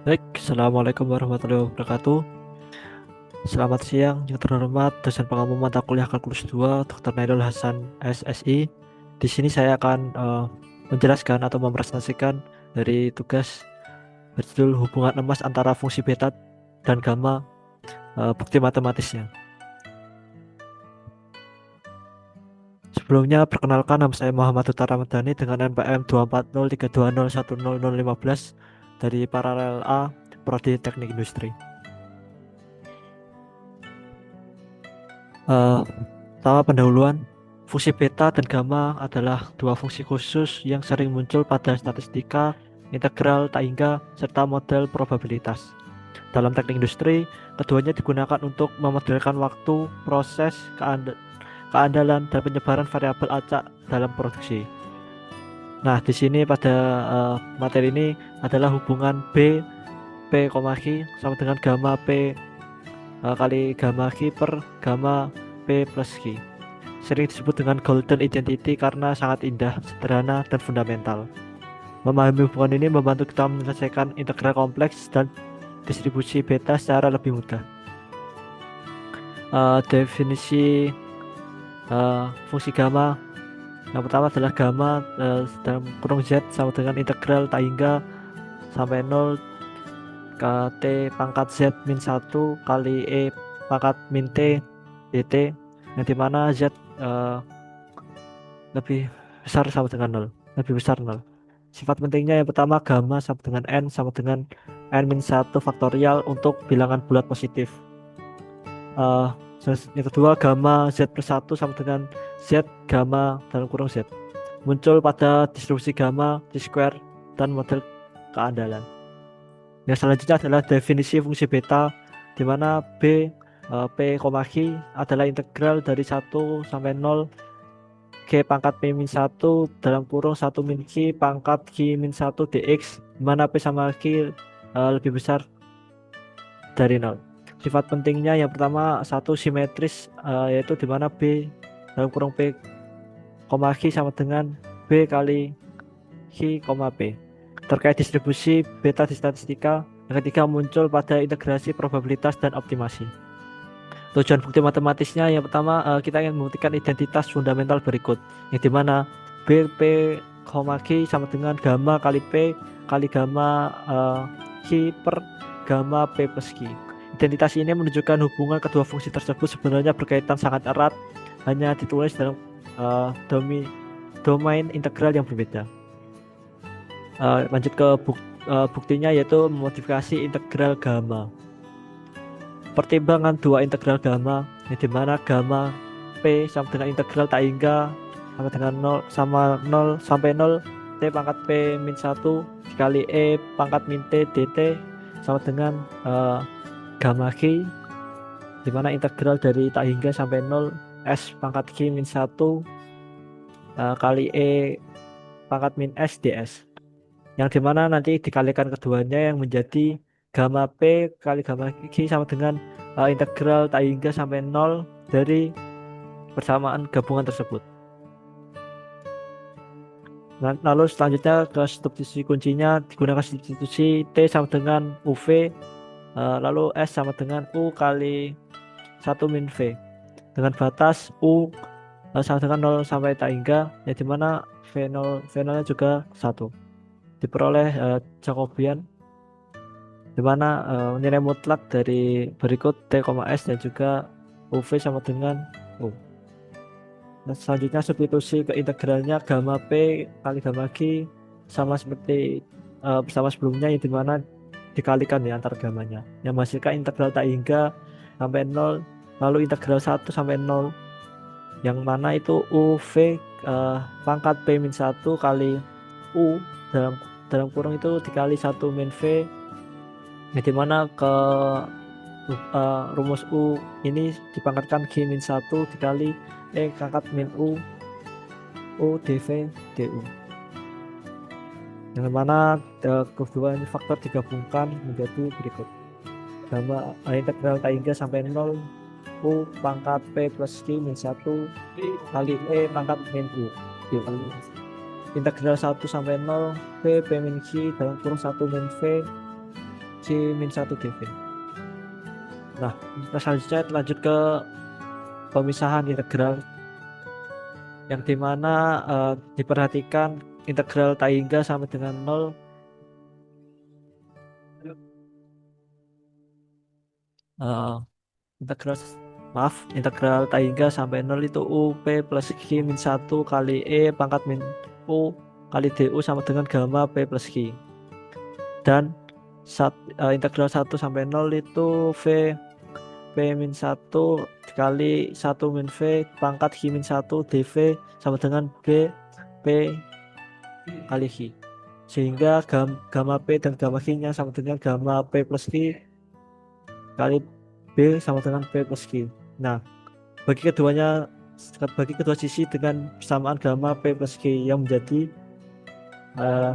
Baik, Assalamualaikum warahmatullahi wabarakatuh. Selamat siang, yang terhormat dosen pengampu mata kuliah Kalkulus 2, Dr. Nailul Hasan, SSI. Di sini saya akan menjelaskan atau mempresentasikan dari tugas berjudul hubungan emas antara fungsi beta dan gamma, bukti matematisnya. Sebelumnya, perkenalkan nama saya Muhammad Utara Ramadhani dengan NPM 24032010015 dari Paralel A, Prodi Teknik Industri. Eh, Pertama pendahuluan, fungsi beta dan gamma adalah dua fungsi khusus yang sering muncul pada statistika, integral, taingga, serta model probabilitas. Dalam teknik industri, keduanya digunakan untuk memodelkan waktu, proses, keandalan, dan penyebaran variabel acak dalam produksi. Nah, di sini pada materi ini adalah hubungan B, P, Q sama dengan gamma P kali gamma Q per gamma P plus Q. Sering disebut dengan golden identity karena sangat indah, sederhana, dan fundamental. Memahami hubungan ini membantu kita menyelesaikan integral kompleks dan distribusi beta secara lebih mudah. Definisi fungsi gamma yang pertama adalah gamma dalam kurung Z sama dengan integral tak hingga sampai 0 ke T pangkat Z min 1 kali E pangkat min T dt, yang dimana Z lebih besar sama dengan 0, lebih besar 0. Sifat pentingnya yang pertama, gamma sama dengan n sama dengan n-1 faktorial untuk bilangan bulat positif. Eh, yang kedua, gamma z plus 1 sama dengan z gamma dalam kurung z. Muncul pada distribusi gamma, t-square, dan model keandalan. Yang selanjutnya adalah definisi fungsi beta, di mana b, p, q adalah integral dari 1 sampai 0 G pangkat P min 1 dalam kurung 1 min Q pangkat Q min 1 dx, di mana P sama Q lebih besar dari 0. Sifat pentingnya yang pertama satu simetris, yaitu di mana B dalam kurung P, Q sama dengan B kali Q, P. Terkait distribusi beta di statistika, yang ketiga muncul pada integrasi probabilitas dan optimasi. Tujuan bukti matematisnya yang pertama, kita ingin membuktikan identitas fundamental berikut, yang dimana B, P, Q sama dengan gamma kali P kali gamma Q per gamma P plus Q. Identitas ini menunjukkan hubungan kedua fungsi tersebut sebenarnya berkaitan sangat erat, hanya ditulis dalam domain integral yang berbeda. Lanjut ke buktinya, yaitu memodifikasi integral gamma. Pertimbangan dua integral gamma, yang dimana gamma P sama dengan integral tak hingga sama dengan 0 sama 0 sampai 0 T pangkat P min 1 dikali E pangkat min T dt sama dengan gamma Q, dimana integral dari tak hingga sampai 0 S pangkat Q min 1 kali E pangkat min S ds, yang dimana nanti dikalikan keduanya yang menjadi gamma P kali gamma Q sama dengan integral tak hingga sampai 0 dari persamaan gabungan tersebut. Lalu selanjutnya ke substitusi kuncinya, digunakan substitusi T sama dengan UV, lalu S sama dengan U kali 1 min V, dengan batas U sama dengan 0 sampai tak hingga, ya dimana V0, V0 juga 1. Diperoleh Jacobian, dimana nilai mutlak dari berikut T, S dan juga UV sama dengan U. Nah, selanjutnya substitusi ke integralnya gamma P kali gamma Q sama seperti bersama sebelumnya, yang dimana dikalikan ya antar gamanya, yang menghasilkan integral tak hingga sampai 0 lalu integral 1 sampai 0, yang mana itu UV pangkat P min 1 kali U dalam dalam kurung itu dikali 1 min V, yang dimana ke rumus U ini dipangkatkan Q min 1 dikali E pangkat min U dV du, yang mana kedua faktor digabungkan menjadi berikut: gamma integral tak hingga sampai 0 U pangkat P plus Q min 1 kali E pangkat min U dikali integral 1 sampai 0 P min Q dalam kurung 1 min V Q min 1 dV. Nah, kita selanjutnya lanjut ke pemisahan integral yang dimana diperhatikan integral tak hingga sampai dengan nol, eh, integral integral tak hingga sampai nol itu u p plus q min 1 kali e pangkat min u kali du sama dengan gamma p plus q. Dan integral 1 sampai nol itu v p min 1 kali 1 min v pangkat q min 1 dv sama dengan b p kali q. Sehingga gamma p dan gamma q nya sama dengan gamma p plus q kali b sama dengan p plus q. Nah, bagi keduanya bagi kedua sisi dengan persamaan gamma p plus q yang menjadi eh,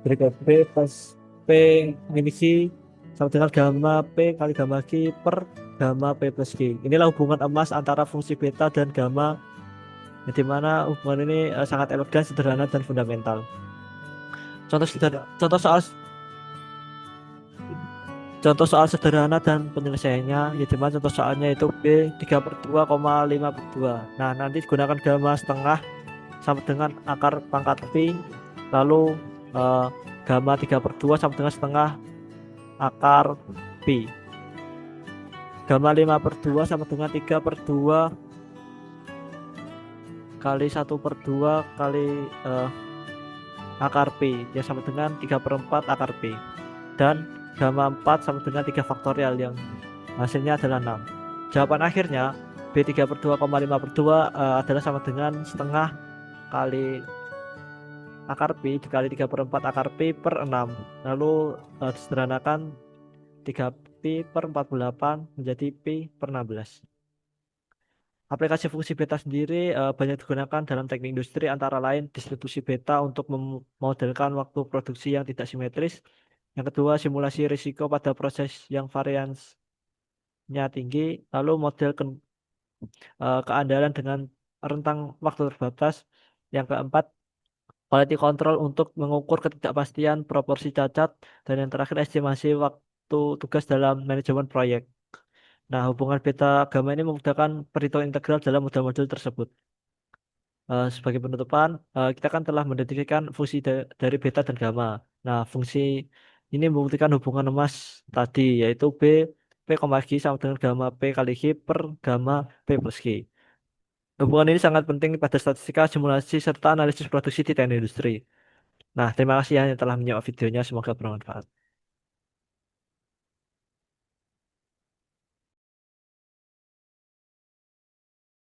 berikut p plus p min q sama dengan gamma p kali gamma q per gamma p plus q. Inilah hubungan emas antara fungsi beta dan gamma, di mana hubungan ini sangat elegan, sederhana, dan fundamental. Contoh soal sederhana dan penyelesaiannya, ya dimana contoh soalnya itu B 3/2,5/2. Nah, nanti gunakan gamma setengah sama dengan akar pangkat pi, lalu eh, gamma 3/2 sama dengan setengah akar pi. Gamma 5/2 sama dengan 3/2 kali 1/2 kali akar pi, yang sama dengan 3/4 akar pi. Dan gamma 4 sama dengan 3 faktorial yang hasilnya adalah 6. Jawaban akhirnya B 3/2,5/2 adalah sama dengan setengah kali akar pi dikali 3/4 akar pi per 6. Lalu disederhanakan 3 pi per 48 menjadi pi per 16. Aplikasi fungsi beta sendiri banyak digunakan dalam teknik industri, antara lain distribusi beta untuk memodelkan waktu produksi yang tidak simetris. Yang kedua, simulasi risiko pada proses yang variansnya tinggi. Lalu model keandalan dengan rentang waktu terbatas. Yang keempat, quality control untuk mengukur ketidakpastian proporsi cacat. Dan yang terakhir, estimasi waktu tugas dalam manajemen proyek. Nah, hubungan beta gamma ini memudahkan perhitungan integral dalam model-model tersebut. Sebagai penutupan, kita kan telah mendefinisikan fungsi dari beta dan gamma. Nah, fungsi ini membuktikan hubungan emas tadi, yaitu P, G sama dengan gamma P kali G per gamma P plus G. Hubungan ini sangat penting pada statistika, simulasi, serta analisis produksi di teknik industri. Nah, terima kasih ya yang telah menyimak videonya. Semoga bermanfaat.